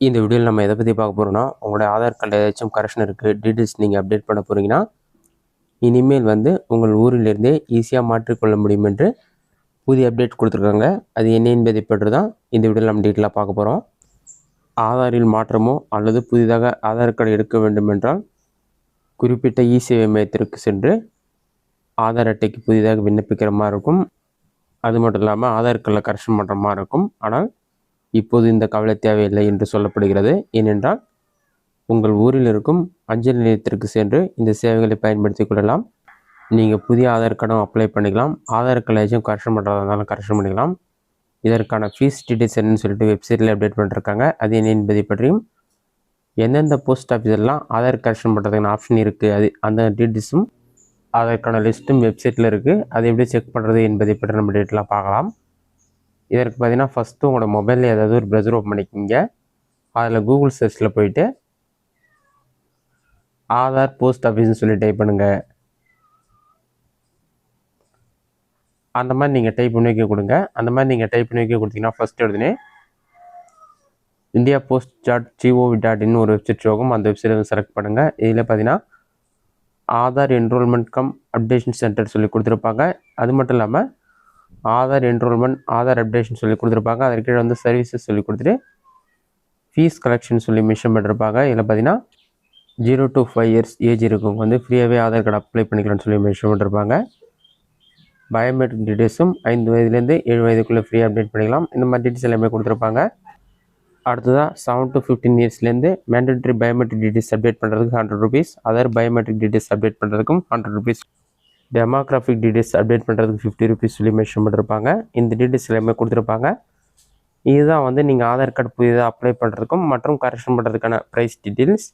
இந்த வீடியோவில் நம்ம எதை பற்றி பார்க்க போகிறோம்னா, உங்களுடைய ஆதார் கார்டில் ஏதாச்சும் கரெக்ஷன் இருக்குது, டீட்டெயில்ஸ் நீங்கள் அப்டேட் பண்ண போகிறீங்கன்னா, இனிமேல் வந்து உங்கள் ஊரிலிருந்தே ஈஸியாக மாற்றிக்கொள்ள முடியும் என்று புதிய அப்டேட் கொடுத்துருக்காங்க. அது என்ன என்பதை பற்றி தான் இந்த வீடியோவில் நம்ம டீட்டெயிலாக பார்க்க போகிறோம். ஆதாரில் மாற்றமோ அல்லது புதிதாக ஆதார் கார்டு எடுக்க வேண்டுமென்றால் குறிப்பிட்ட இ-சேவை மையத்திற்கு சென்று ஆதார் அட்டைக்கு புதிதாக விண்ணப்பிக்கிற மாதிரி இருக்கும். அது மட்டும் இல்லாமல் ஆதார் கார்டில் கரெக்ஷன் பண்ணுற மாதிரி இருக்கும். ஆனால் இப்போது இந்த கவலை தேவையில்லை என்று சொல்லப்படுகிறது. ஏனென்றால் உங்கள் ஊரில் இருக்கும் அஞ்சல் நிலையத்திற்கு சென்று இந்த சேவைகளை பயன்படுத்தி கொள்ளலாம். நீங்கள் புதிய ஆதார் கார்டும் அப்ளை பண்ணிக்கலாம். ஆதார் கார்டில் ஏதாச்சும் கரெக்ஷன் பண்ணுறதா இருந்தாலும் கரெக்ஷன் பண்ணிக்கலாம். இதற்கான ஃபீஸ் டீட்டெயில்ஸ் என்னன்னு சொல்லிட்டு வெப்சைட்டில் அப்டேட் பண்ணிருக்காங்க. அது என்ன என்பதை பற்றியும் எந்தெந்த போஸ்ட் ஆஃபீஸெல்லாம் ஆதார் கரெக்ஷன் பண்ணுறதுக்கான ஆப்ஷன் இருக்குது, அது அந்த டீட்டெயில்ஸும் அதற்கான லிஸ்ட்டும் வெப்சைட்டில் இருக்குது. அதை எப்படி செக் பண்ணுறது என்பதை பற்றி நம்ம டீட்டெயிலாக பார்க்கலாம். இதற்கு பார்த்தீங்கன்னா ஃபஸ்ட்டு உங்களோட மொபைலில் ஏதாவது ஒரு ப்ரௌசர் ஓப்பன் பண்ணிக்கிங்க. அதில் கூகுள் சர்ச்சில் போயிட்டு ஆதார் போஸ்ட் ஆஃபீஸ்னு சொல்லி டைப் பண்ணுங்கள். அந்த மாதிரி நீங்கள் டைப் பண்ணி வைக்க கொடுங்க. அந்த மாதிரி நீங்கள் டைப் பண்ணி வைக்க கொடுத்தீங்கன்னா ஃபஸ்ட்டு எடுத்துனே indiapost.gov.in ஒரு வெப்சைட் ஆகும். அந்த வெப்சைட் வந்து செலக்ட் பண்ணுங்கள். இதில் பார்த்தீங்கன்னா Aadhaar enrolment come updation centre சொல்லி கொடுத்துருப்பாங்க. அது மட்டும் இல்லாமல் ஆதார் என்ரோல்மெண்ட் ஆதார் அப்டேஷன் சொல்லி கொடுத்துருப்பாங்க. அதற்கு கீழே வந்து சர்வீசஸ் சொல்லி கொடுத்துட்டு ஃபீஸ் கலெக்ஷன் சொல்லி மென்ஷன் பண்ணிருப்பாங்க. இதில் பார்த்தீங்கன்னா 0 to 5 years ஏஜ் இருக்கவங்க வந்து ஃப்ரீயாகவே ஆதார் கார்டு அப்ளை பண்ணிக்கலாம்னு சொல்லி மென்ஷன் பண்ணிருப்பாங்க. பயோமெட்ரிக் டீட்டெயில்ஸும் 5 வயதுலேருந்து 7 வயதுக்குள்ளே ஃப்ரீயாக அப்டேட் பண்ணிக்கலாம். இந்த மாதிரி டீட்டெயில்ஸ் எல்லாமே கொடுத்துருப்பாங்க. அடுத்ததாக 7 to 15 இயர்ஸ்லேருந்து மேண்டேட்டரி பயோமெட்ரிக் டீட்டெயில்ஸ் அப்டேட் பண்ணுறதுக்கு 100 rupees, other biometric details update பண்ணுறதுக்கும் 100 rupees, டெமோகிராஃபிக் டீட்டெயில்ஸ் அப்டேட் பண்ணுறதுக்கு 50 rupees சொல்லி மென்ஷன் பண்ணிருப்பாங்க. இந்த டீட்டெயில்ஸ் எல்லாமே கொடுத்துருப்பாங்க. இதுதான் வந்து நீங்கள் ஆதார் கார்டு புதிதாக அப்ளை பண்ணுறதுக்கும் மற்றும் கரெக்ஷன் பண்ணுறதுக்கான ப்ரைஸ் டீட்டெயில்ஸ்.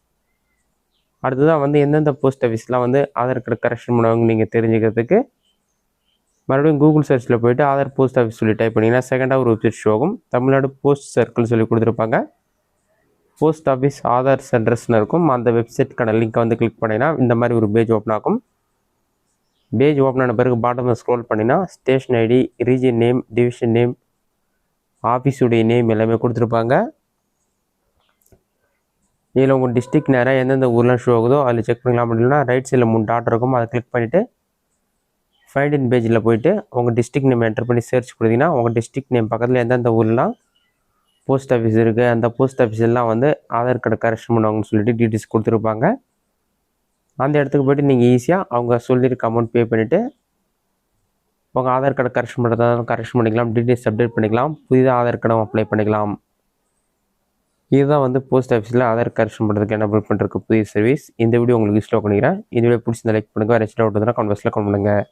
அடுத்ததாக வந்து எந்தெந்த போஸ்ட் ஆஃபீஸ்லாம் வந்து ஆதார் கார்டு கரெக்ஷன் பண்ணுவாங்க நீங்கள் தெரிஞ்சுக்கிறதுக்கு மறுபடியும் கூகுள் சர்ச்சில் போய்ட்டு ஆதார் போஸ்ட் ஆஃபீஸ் சொல்லி டைப் பண்ணிங்கன்னா செகண்டாக ஒரு வெப்சைட் ஷோ ஆகும். தமிழ்நாடு போஸ்ட் சர்க்கிள் சொல்லி கொடுத்துருப்பாங்க. போஸ்ட் ஆஃபீஸ் ஆதார் சென்டர்ஸ்னு இருக்கும். அந்த வெப்சைட்டுக்கான லிங்க்கை வந்து கிளிக் பண்ணிங்கன்னா இந்த மாதிரி ஒரு பேஜ் ஓப்பன் ஆகும். பேஜ் ஓப்பன் ஆன பிறகு பாட்டமில் ஸ்க்ரோல் பண்ணினா station ID, region name, division name, ஆஃபீஸுடைய நேம் எல்லாமே கொடுத்துருப்பாங்க. இதில் உங்கள் டிஸ்ட்ரிக்ட் நேராக எந்தெந்த ஊர்லாம் ஷோ ஆகுதோ அதில் செக் பண்ணிக்கலாம். அப்படின்னா ரைட் சைடில் 3 டாட் இருக்கும். அதை கிளிக் பண்ணிவிட்டு ஃபைண்ட் இன் பேஜில் போய்ட்டு உங்கள் டிஸ்ட்ரிக்ட் நேம் என்டர் பண்ணி சர்ச் கொடுத்தீங்கன்னா உங்கள் டிஸ்ட்ரிக்ட் நேம் பக்கத்தில் எந்தெந்த ஊர்லாம் போஸ்ட் ஆஃபீஸ் இருக்குது, அந்த போஸ்ட் ஆஃபீஸெல்லாம் வந்து ஆதார் கார்டு கரெக்ஷன் பண்ணுவாங்கன்னு சொல்லிட்டு டீட்டெயில்ஸ் கொடுத்துருப்பாங்க. அந்த இடத்துக்கு போய்ட்டு நீங்கள் ஈஸியாக அவங்க சொல்லியிருக்க அமௌண்ட் பே பண்ணிவிட்டு உங்கள் ஆதார் கார்டு கரெக்ஷன் பண்ணுறதாலும் கரெக்ஷன் பண்ணிக்கலாம், டீட்டெயில்ஸ் அப்டேட் பண்ணிக்கலாம், புதிதாக ஆதார் கார்டும் அப்ளை பண்ணிக்கலாம். இதுதான் வந்து போஸ்ட் ஆஃபீஸில் ஆதார் கரெக்ஷன் பண்ணுறதுக்கு என்ன பண்ணுறதுக்கு புதிய சர்வீஸ். இந்த வீடியோ உங்களுக்கு யூஸ்ஃபுல்லாக பண்ணிக்கிறேன். இந்த வீடியோ பிடிச்சிருந்தா லைக் பண்ணுங்கள். வேறு டவுட் இருந்தால் கமெண்ட் பாக்ஸில் கமெண்ட் பண்ணுங்கள்.